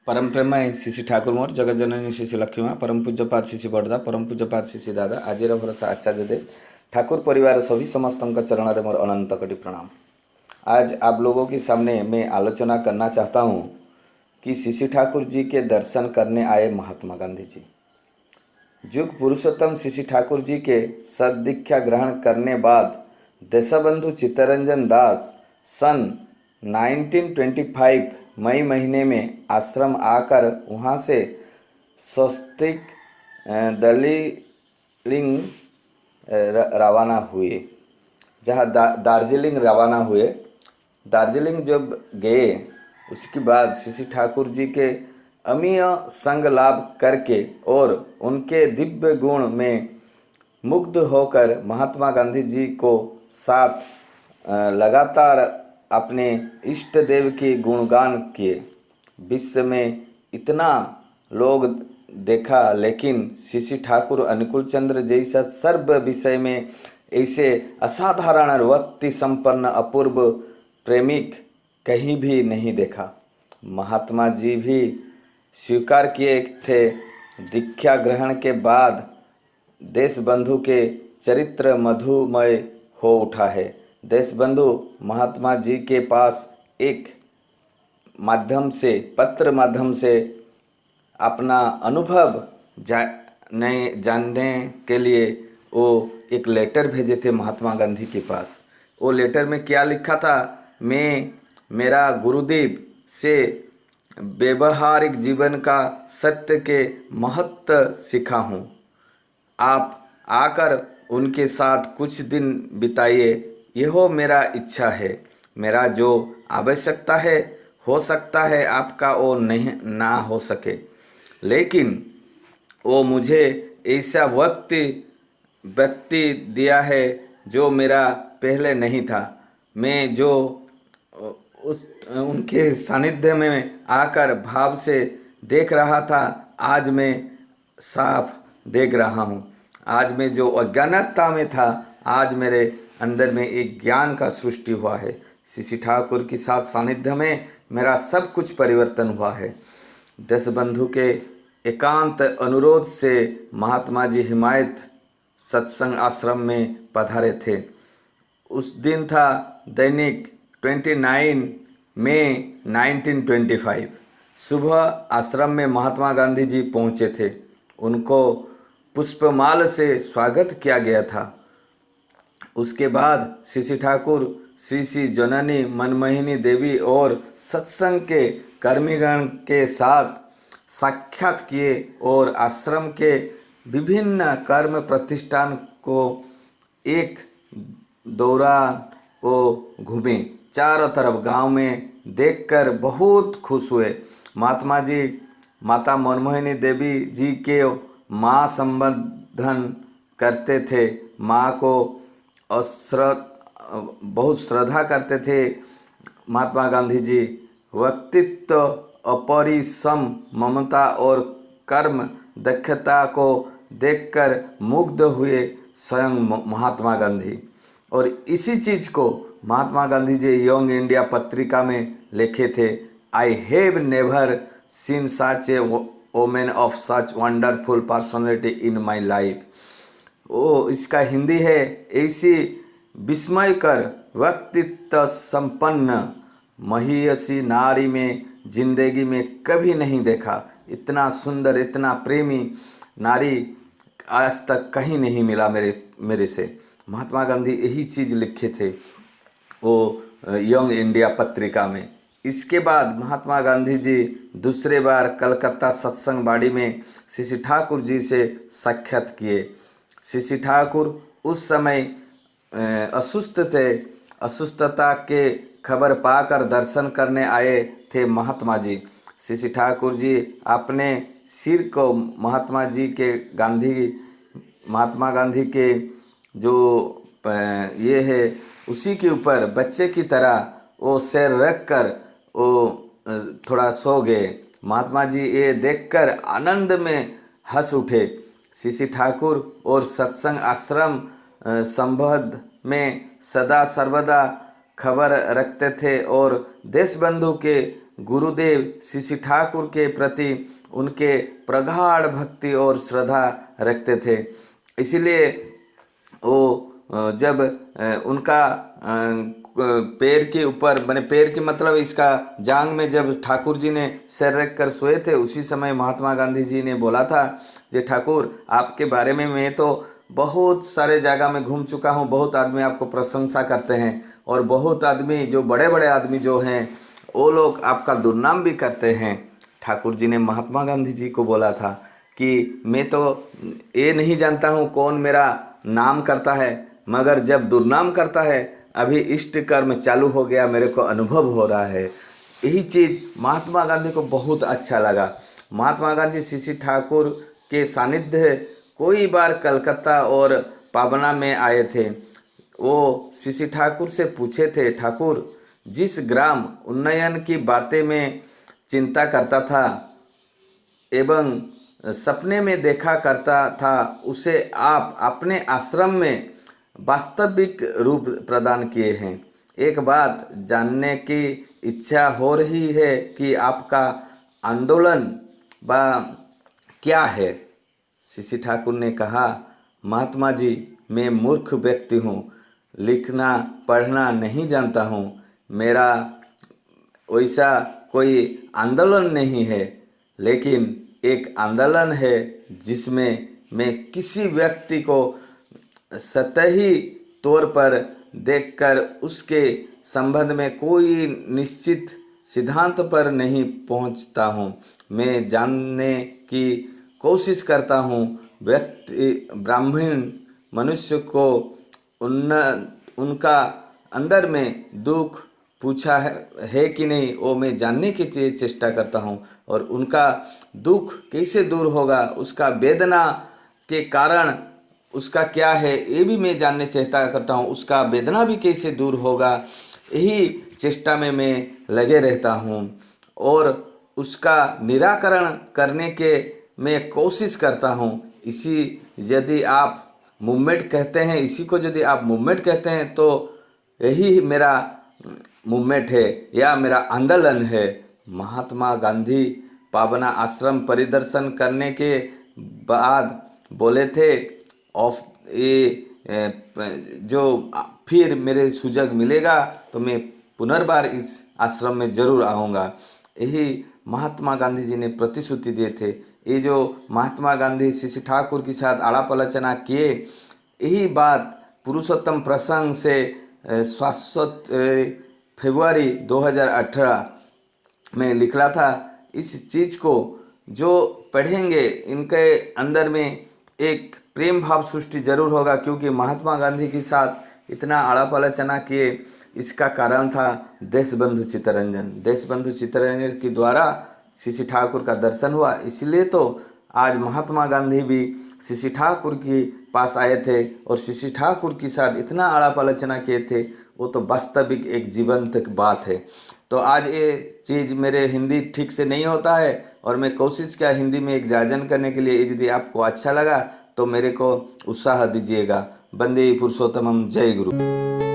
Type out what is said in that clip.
परम प्रेमय श्री ठाकुर मोर जगत जननी श्री लक्ष्मी माँ परम पूज्यपाद श्री बड़दा परम पूज्यपाद श्री दादा आजिर भरोसा आचार्य देव ठाकुर परिवार सभी समस्त चरण में मोर अनंत कोटि प्रणाम। आज आप लोगों के सामने मैं आलोचना करना चाहता हूँ कि श्री ठाकुर जी के दर्शन करने आए महात्मा गांधी जी। युग पुरुषोत्तम श्री ठाकुर जी के सददीक्षा ग्रहण करने बाद देशबंधु चित्तरंजन दास सन 1925 मई महीने में आश्रम आकर वहाँ से स्वस्तिक दार्जिलिंग रवाना हुए। जहाँ दार्जिलिंग रवाना हुए, दार्जिलिंग जब गए उसके बाद श्री ठाकुर जी के अमीय संग लाभ करके और उनके दिव्य गुण में मुग्ध होकर महात्मा गांधी जी को साथ लगातार अपने इष्ट देव के गुणगान किए। विश्व में इतना लोग देखा, लेकिन श्री ठाकुर अनुकूल चंद्र जैसा सर्व विषय में ऐसे असाधारण व्यक्ति संपन्न अपूर्व प्रेमिक कहीं भी नहीं देखा। महात्मा जी भी स्वीकार किए थे, दीक्षा ग्रहण के बाद देशबंधु के चरित्र मधुमय हो उठा है। देशबंधु महात्मा जी के पास एक माध्यम से, पत्र माध्यम से अपना अनुभव जानने के लिए वो एक लेटर भेजे थे महात्मा गांधी के पास। वो लेटर में क्या लिखा था? मैं मेरा गुरुदेव से व्यवहारिक जीवन का सत्य के महत्व सीखा हूँ। आप आकर उनके साथ कुछ दिन बिताइए, यह मेरा इच्छा है। मेरा जो आवश्यकता है, हो सकता है आपका वो नहीं ना हो सके, लेकिन वो मुझे ऐसा व्यक्ति दिया है जो मेरा पहले नहीं था। मैं जो उनके सानिध्य में आकर भाव से देख रहा था, आज मैं साफ देख रहा हूँ। आज मैं जो अज्ञानता में था, आज मेरे अंदर में एक ज्ञान का सृष्टि हुआ है। श्री ठाकुर के साथ सानिध्य में मेरा सब कुछ परिवर्तन हुआ है। देशबंधु के एकांत अनुरोध से महात्मा जी हिमायत सत्संग आश्रम में पधारे थे। उस दिन था दैनिक 29 मई 1925। सुबह आश्रम में महात्मा गांधी जी पहुँचे थे। उनको पुष्पमाल से स्वागत किया गया था। उसके बाद श्री ठाकुर श्री जननी मनमोहिनी देवी और सत्संग के कर्मीगण के साथ साक्षात किए और आश्रम के विभिन्न कर्म प्रतिष्ठान को एक दौरान वो घूमे। चारों तरफ गांव में देखकर बहुत खुश हुए। महात्मा जी माता मनमोहिनी देवी जी के माँ संबोधन करते थे। माँ को बहुत श्रद्धा करते थे। महात्मा गांधी जी व्यक्तित्व, अपरिसम ममता और कर्म दक्षता को देखकर मुग्ध हुए स्वयं महात्मा गांधी। और इसी चीज़ को महात्मा गांधी जी यंग इंडिया पत्रिका में लिखे थे, I have never seen such a women of such wonderful personality in my life. ओ इसका हिंदी है, ऐसी विस्मयकर व्यक्तित्व संपन्न महियसी नारी में जिंदगी में कभी नहीं देखा। इतना सुंदर, इतना प्रेमी नारी आज तक कहीं नहीं मिला मेरे से। महात्मा गांधी यही चीज़ लिखे थे वो यंग इंडिया पत्रिका में। इसके बाद महात्मा गांधी जी दूसरे बार कलकत्ता सत्संग बाड़ी में श्री ठाकुर जी से साक्षात किए। श्री ठाकुर उस समय असुस्थ थे। असुस्थता के खबर पाकर दर्शन करने आए थे महात्मा जी। श्री ठाकुर जी अपने सिर को महात्मा गांधी के जो ये है उसी के ऊपर बच्चे की तरह वो सिर रख कर वो थोड़ा सो गए। महात्मा जी ये देखकर आनंद में हंस उठे। श्री ठाकुर और सत्संग आश्रम संबंध में सदा सर्वदा खबर रखते थे और देशबंधु के गुरुदेव श्री ठाकुर के प्रति उनके प्रगाढ़ भक्ति और श्रद्धा रखते थे। इसीलिए वो जब उनका पैर के ऊपर मैंने पैर के मतलब इसका जांग में जब ठाकुर जी ने सिर रख कर सोए थे, उसी समय महात्मा गांधी जी ने बोला था जे ठाकुर आपके बारे में मैं तो बहुत सारे जगह में घूम चुका हूँ, बहुत आदमी आपको प्रशंसा करते हैं और बहुत आदमी जो बड़े बड़े आदमी जो हैं वो लोग आपका दुर्नाम भी करते हैं। ठाकुर जी ने महात्मा गांधी जी को बोला था कि मैं तो ये नहीं जानता हूँ कौन मेरा नाम करता है, मगर जब दुर्नाम करता है अभी इष्ट कर्म चालू हो गया, मेरे को अनुभव हो रहा है। यही चीज़ महात्मा गांधी को बहुत अच्छा लगा। महात्मा गांधी श्री ठाकुर के सानिध्य कोई बार कलकत्ता और पाबना में आए थे। वो श्री ठाकुर से पूछे थे, ठाकुर जिस ग्राम उन्नयन की बातें में चिंता करता था एवं सपने में देखा करता था, उसे आप अपने आश्रम में वास्तविक रूप प्रदान किए हैं। एक बात जानने की इच्छा हो रही है कि आपका आंदोलन क्या है। श्री ठाकुर ने कहा, महात्मा जी मैं मूर्ख व्यक्ति हूँ, लिखना पढ़ना नहीं जानता हूँ, मेरा वैसा कोई आंदोलन नहीं है, लेकिन एक आंदोलन है जिसमें मैं किसी व्यक्ति को सतही तौर पर देखकर उसके संबंध में कोई निश्चित सिद्धांत पर नहीं पहुंचता हूं। मैं जानने की कोशिश करता हूं व्यक्ति ब्राह्मण मनुष्य को उनका अंदर में दुख पूछा है कि नहीं, वो मैं जानने की चेष्टा करता हूं और उनका दुख कैसे दूर होगा, उसका वेदना के कारण उसका क्या है ये भी मैं जानने चेष्टा करता हूँ, उसका वेदना भी कैसे दूर होगा, यही चेष्टा में मैं लगे रहता हूँ और उसका निराकरण करने के मैं कोशिश करता हूँ। इसी यदि आप मूवमेंट कहते हैं, इसी को यदि आप मूवमेंट कहते हैं तो यही मेरा मूवमेंट है या मेरा आंदोलन है। महात्मा गांधी पाबना आश्रम परिदर्शन करने के बाद बोले थे, ऑफ ये जो फिर मेरे सुजग मिलेगा तो मैं पुनर्बार इस आश्रम में जरूर आऊँगा। यही महात्मा गांधी जी ने प्रतिश्रुति दिए थे। ये जो महात्मा गांधी श्री ठाकुर के साथ आलाप आलोचना किए, यही बात पुरुषोत्तम प्रसंग से शाश्वत फरवरी 2018 में लिखा था। इस चीज़ को जो पढ़ेंगे इनके अंदर में एक प्रेम भाव सृष्टि जरूर होगा, क्योंकि महात्मा गांधी के साथ इतना आलाप आलोचना किए, इसका कारण था देशबंधु चित्तरंजन। देशबंधु चित्तरंजन के द्वारा श्री ठाकुर का दर्शन हुआ, इसलिए तो आज महात्मा गांधी भी श्री ठाकुर के पास आए थे और श्री ठाकुर के साथ इतना आलाप आलोचना किए थे। वो तो वास्तविक एक जीवंत बात है। तो आज ये चीज़ मेरे हिंदी ठीक से नहीं होता है और मैं कोशिश किया हिंदी में एक जायजन करने के लिए। यदि आपको अच्छा लगा तो मेरे को उत्साह दीजिएगा। वंदे पुरुषोत्तमम, जय गुरु।